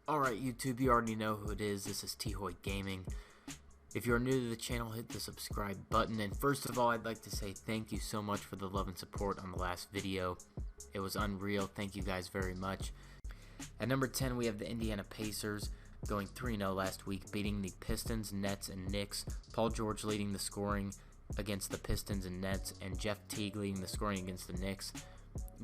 Alright YouTube, you already know who it is. This is T-Hoy Gaming. If you're new to the channel, hit the subscribe button. And first of all, I'd like to say thank you so much for the love and support on the last video. It was unreal. Thank you guys very much. At number 10, we have the Indiana Pacers going 3-0 last week, beating the Pistons, Nets, and Knicks. Paul George leading the scoring against the Pistons and Nets, and Jeff Teague leading the scoring against the Knicks.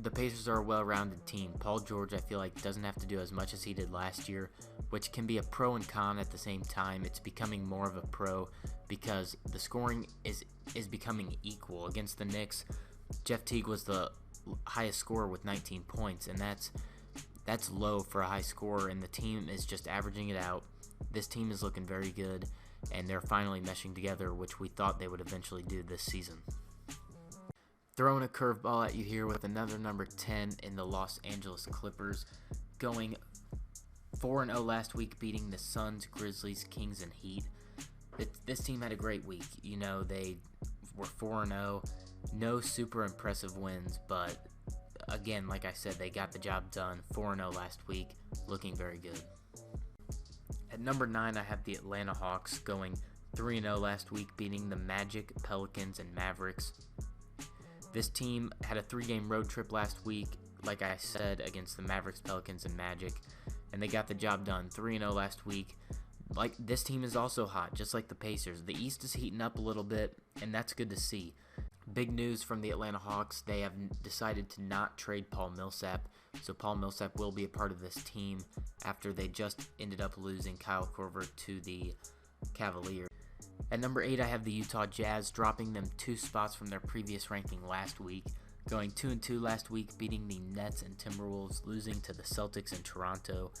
The Pacers are a well-rounded team. Paul George, I feel like, doesn't have to do as much as he did last year, which can be a pro and con at the same time. It's becoming more of a pro because the scoring is becoming equal. Against the Knicks, Jeff Teague was the highest scorer with 19 points, and that's low for a high scorer, and the team is just averaging it out. This team is looking very good, and they're finally meshing together, which we thought they would eventually do this season. Throwing a curveball at you here with another number 10 in the Los Angeles Clippers, going 4-0 last week, beating the Suns, Grizzlies, Kings, and Heat. This team had a great week. You know, they were 4-0, no super impressive wins, but again, like I said, they got the job done. 4-0 last week, looking very good. At number 9, I have the Atlanta Hawks going 3-0 last week, beating the Magic, Pelicans, and Mavericks. This team had a 3-game road trip last week, like I said, against the Mavericks, Pelicans, and Magic, and they got the job done. 3-0 last week. Like, this team is also hot, just like the Pacers. The East is heating up a little bit, and that's good to see. Big news from the Atlanta Hawks: they have decided to not trade Paul Millsap, so Paul Millsap will be a part of this team after they just ended up losing Kyle Korver to the Cavaliers. At number 8, I have the Utah Jazz, dropping them 2 spots from their previous ranking last week, going 2-2 last week, beating the Nets and Timberwolves, losing to the Celtics and Toronto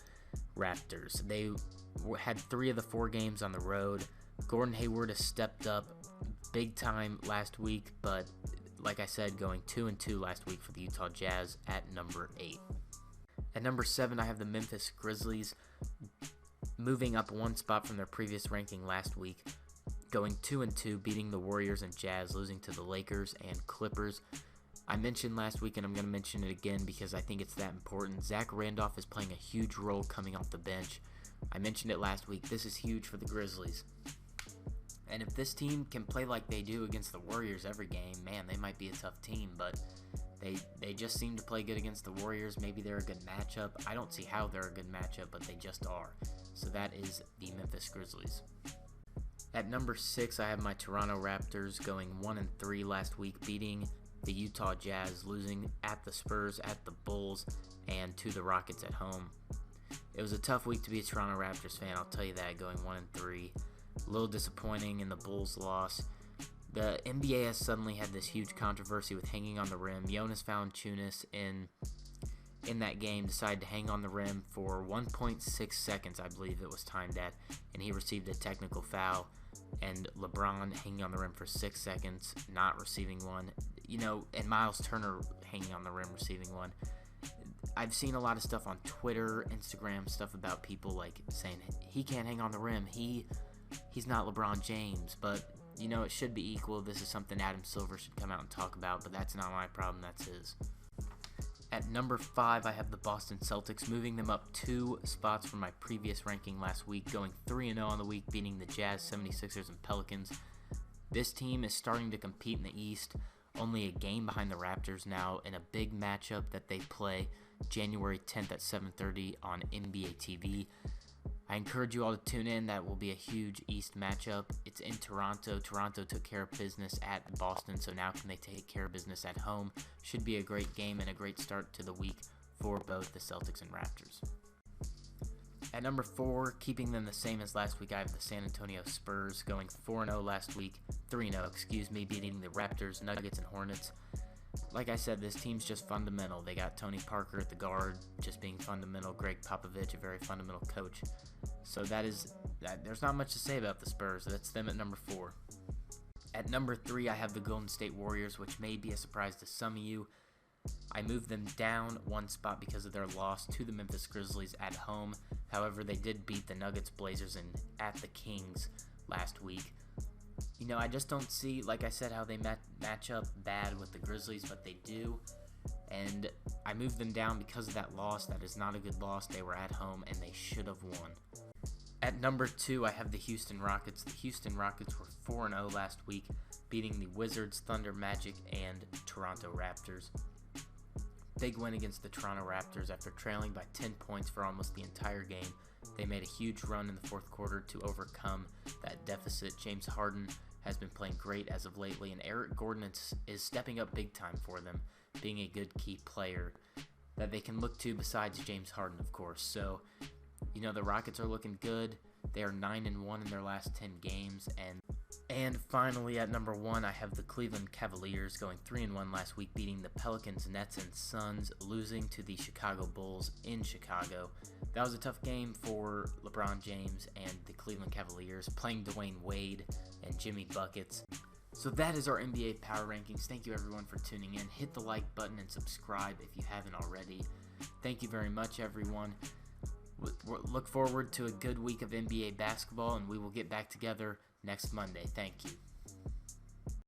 Raptors. They had 3 of the 4 games on the road. Gordon Hayward has stepped up big time last week, but like I said, going 2-2 last week for the Utah Jazz at number 8. At number 7, I have the Memphis Grizzlies, moving up 1 spot from their previous ranking last week, going 2-2, beating the Warriors and Jazz, losing to the Lakers and Clippers. I mentioned last week, and I'm going to mention it again because I think it's that important. Zach Randolph is playing a huge role coming off the bench. I mentioned it last week. This is huge for the Grizzlies. And if this team can play like they do against the Warriors every game, man, they might be a tough team, but they just seem to play good against the Warriors. Maybe they're a good matchup. I don't see how they're a good matchup, but they just are. So that is the Memphis Grizzlies. At number 6, I have my Toronto Raptors going 1-3 last week, beating the Utah Jazz, losing at the Spurs, at the Bulls, and to the Rockets at home. It was a tough week to be a Toronto Raptors fan, I'll tell you that, going 1-3. A little disappointing in the Bulls' loss. The NBA has suddenly had this huge controversy with hanging on the rim. Jonas Valanciunas in that game decided to hang on the rim for 1.6 seconds, I believe it was timed at, and he received a technical foul. And LeBron hanging on the rim for 6 seconds, not receiving one. You know, and Miles Turner hanging on the rim, receiving one. I've seen a lot of stuff on Twitter, Instagram, stuff about people like saying he can't hang on the rim. He's not LeBron James, but you know, it should be equal. This is something Adam Silver should come out and talk about, but that's not my problem, that's his. At number 5, I have the Boston Celtics, moving them up 2 spots from my previous ranking last week, going 3-0 on the week, beating the Jazz, 76ers, and Pelicans. This team is starting to compete in the East, only a game behind the Raptors now, in a big matchup that they play January 10th at 7:30 on NBA TV. I encourage you all to tune in. That will be a huge East matchup. It's in Toronto. Toronto took care of business at Boston, so now can they take care of business at home? Should be a great game and a great start to the week for both the Celtics and Raptors. At number 4, keeping them the same as last week, I have the San Antonio Spurs going 4-0 last week, 3-0, beating the Raptors, Nuggets, and Hornets. Like I said, this team's just fundamental. They got Tony Parker at the guard, just being fundamental. Greg Popovich, a very fundamental coach. So there's not much to say about the Spurs. That's them at number 4. At number 3, I have the Golden State Warriors, which may be a surprise to some of you. I moved them down 1 spot because of their loss to the Memphis Grizzlies at home. However, they did beat the Nuggets, Blazers, and at the Kings last week. You know, I just don't see, like I said, how they match up bad with the Grizzlies, but they do. and I moved them down because of that loss. That is not a good loss. They were at home, and they should have won. At number 2, I have the Houston Rockets. The Houston Rockets were 4-0 last week, beating the Wizards, Thunder, Magic, and Toronto Raptors. Big win against the Toronto Raptors after trailing by 10 points for almost the entire game. They made a huge run in the fourth quarter to overcome that deficit. James Harden has been playing great as of lately, and Eric Gordon is stepping up big time for them, being a good key player that they can look to besides James Harden, of course. So, you know, the Rockets are looking good. They are 9-1 in their last 10 games, and finally, at number 1, I have the Cleveland Cavaliers going 3-1 last week, beating the Pelicans, Nets, and Suns, losing to the Chicago Bulls in Chicago. That was a tough game for LeBron James and the Cleveland Cavaliers, playing Dwayne Wade and Jimmy Buckets. So that is our NBA Power Rankings. Thank you everyone for tuning in. Hit the like button and subscribe if you haven't already. Thank you very much, everyone. Look forward to a good week of NBA basketball, and we will get back together next Monday. Thank you.